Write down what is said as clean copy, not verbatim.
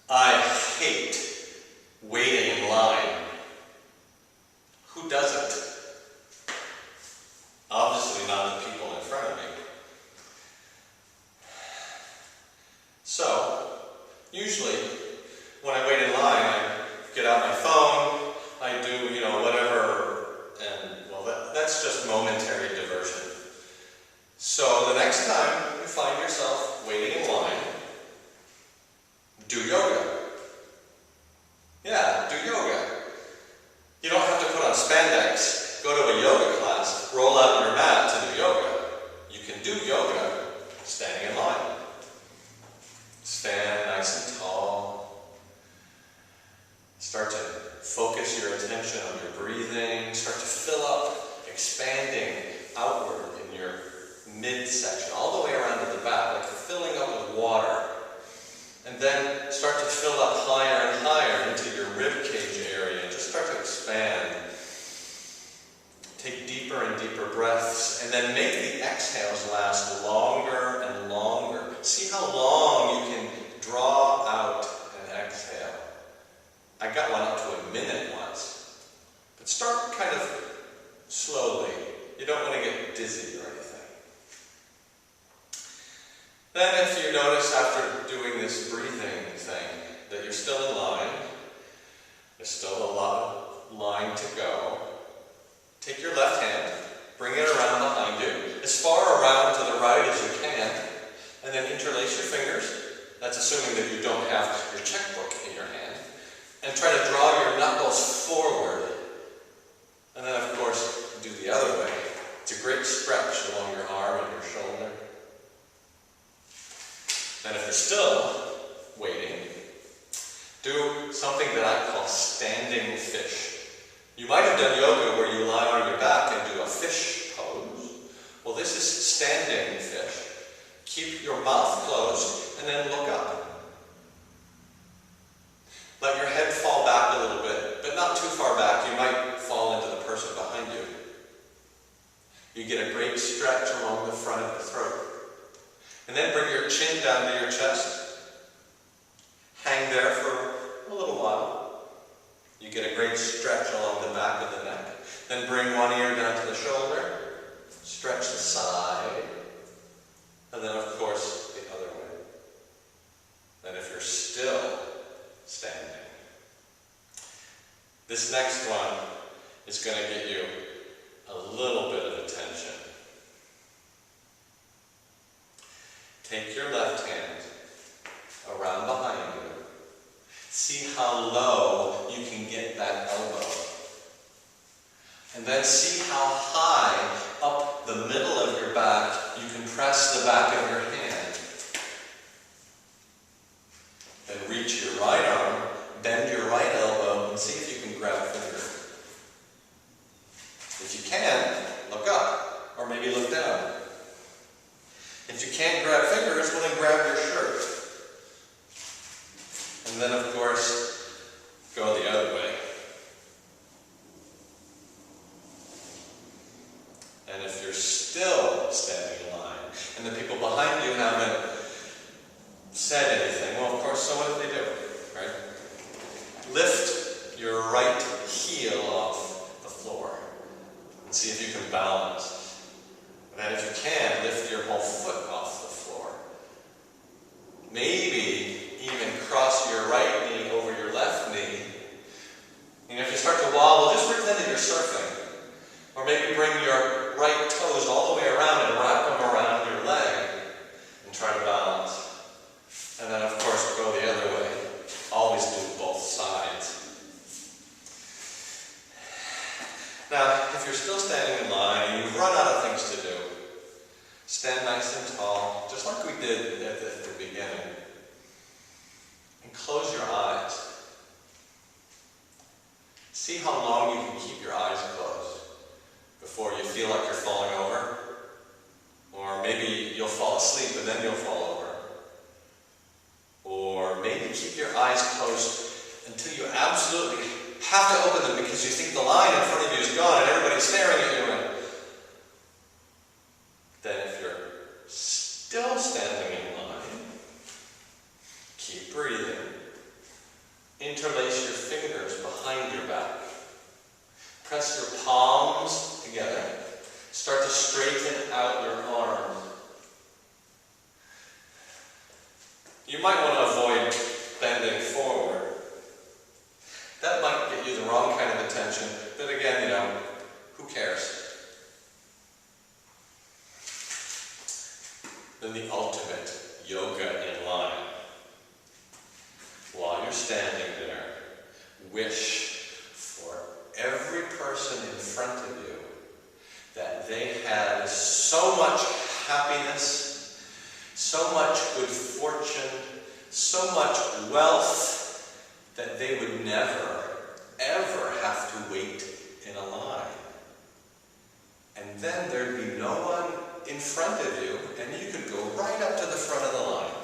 I hate waiting in line. Who doesn't? Obviously not the people in front of me. So, usually, when I wait in line, I get out my phone, I do, whatever, and, well, that's just momentary diversion. So, the next time you find yourself waiting in line, do yoga. Yeah, do yoga. You don't have to put on spandex, go to a yoga class, roll out your mat to do yoga. You can do yoga standing in line. Stand nice and tall. Start to focus your attention on your breathing. Start to fill up, expanding outward in your midsection, all the way around to the back, like filling up with water. And then start to fill up higher and higher into your rib cage area. Just start to expand. Take deeper and deeper breaths, and then make the exhales last longer and longer. See how long you can draw out an exhale. I got one up to a minute once. But start kind of slowly. You don't want to get dizzy or anything. Then if you notice after doing this breathing thing that you're still in line, there's still a lot of line to go, take your left hand, bring it around behind you, as far around to the right as you can, and then interlace your fingers. That's assuming that you don't have your checkbook in your hand. And try to draw your knuckles forward. And then, of course, do the other way. It's a great stretch along your arm and your shoulder. Then if you're still waiting, do something that I call standing fish. You might have done yoga where you lie on your back and do a fish pose. Well, this is standing fish. Keep your mouth closed and then look up. Let your head fall back a little bit, but not too far back. You might fall into the person behind you. You get a great stretch along the front of the throat. And then bring your chin down to your chest. Hang there for a little while. You get a great stretch along the back of the neck. Then bring one ear down to the shoulder. Stretch the side. And then, of course, the other way. Then if you're still standing, this next one is going to get you a little bit of attention. Take your left hand around behind you. See how low you can get that elbow. And then see how high up the middle of your back you can press the back of your hand. Then reach your right arm, bend your right elbow, and see if you can grab a finger. If you can, look up, or maybe look down. If you can't grab fingers, well then grab your shirt. And then, of course, go the other way. And if you're still standing in line, and the people behind you haven't said anything, well, of course, so what do they do, right? Lift your right heel off the floor and see if you can balance. And then if you can, lift your whole foot off the floor. Maybe even cross your right knee over your left knee. And if you start to wobble, just pretend that you're surfing. Or maybe bring your right toes all the way around and wrap them around your leg and try to balance. And then, of course, go the other way. Always do both sides. Now, if you're still standing in line and you've run out of things to do, stand nice and tall, just like we did at the beginning. And close your eyes. See how long you can keep your eyes closed before you feel like you're falling over. Or maybe you'll fall asleep and then you'll fall over. Or maybe keep your eyes closed until you absolutely have to open them because you think the line in front of you is gone and everybody's staring at you. And then if you're still standing in line, keep breathing. Interlace your fingers behind your back. Press your palms together. Start to straighten out your arms. You might want to avoid bending forward. That might get you the wrong kind of attention, but again, who cares? Then the ultimate yoga in line. While you're standing there, wish for every person in front of you that they had so much happiness, so much good fortune, so much wealth that they would never, ever have to wait in a line. And then there'd be no one in front of you, and you could go right up to the front of the line.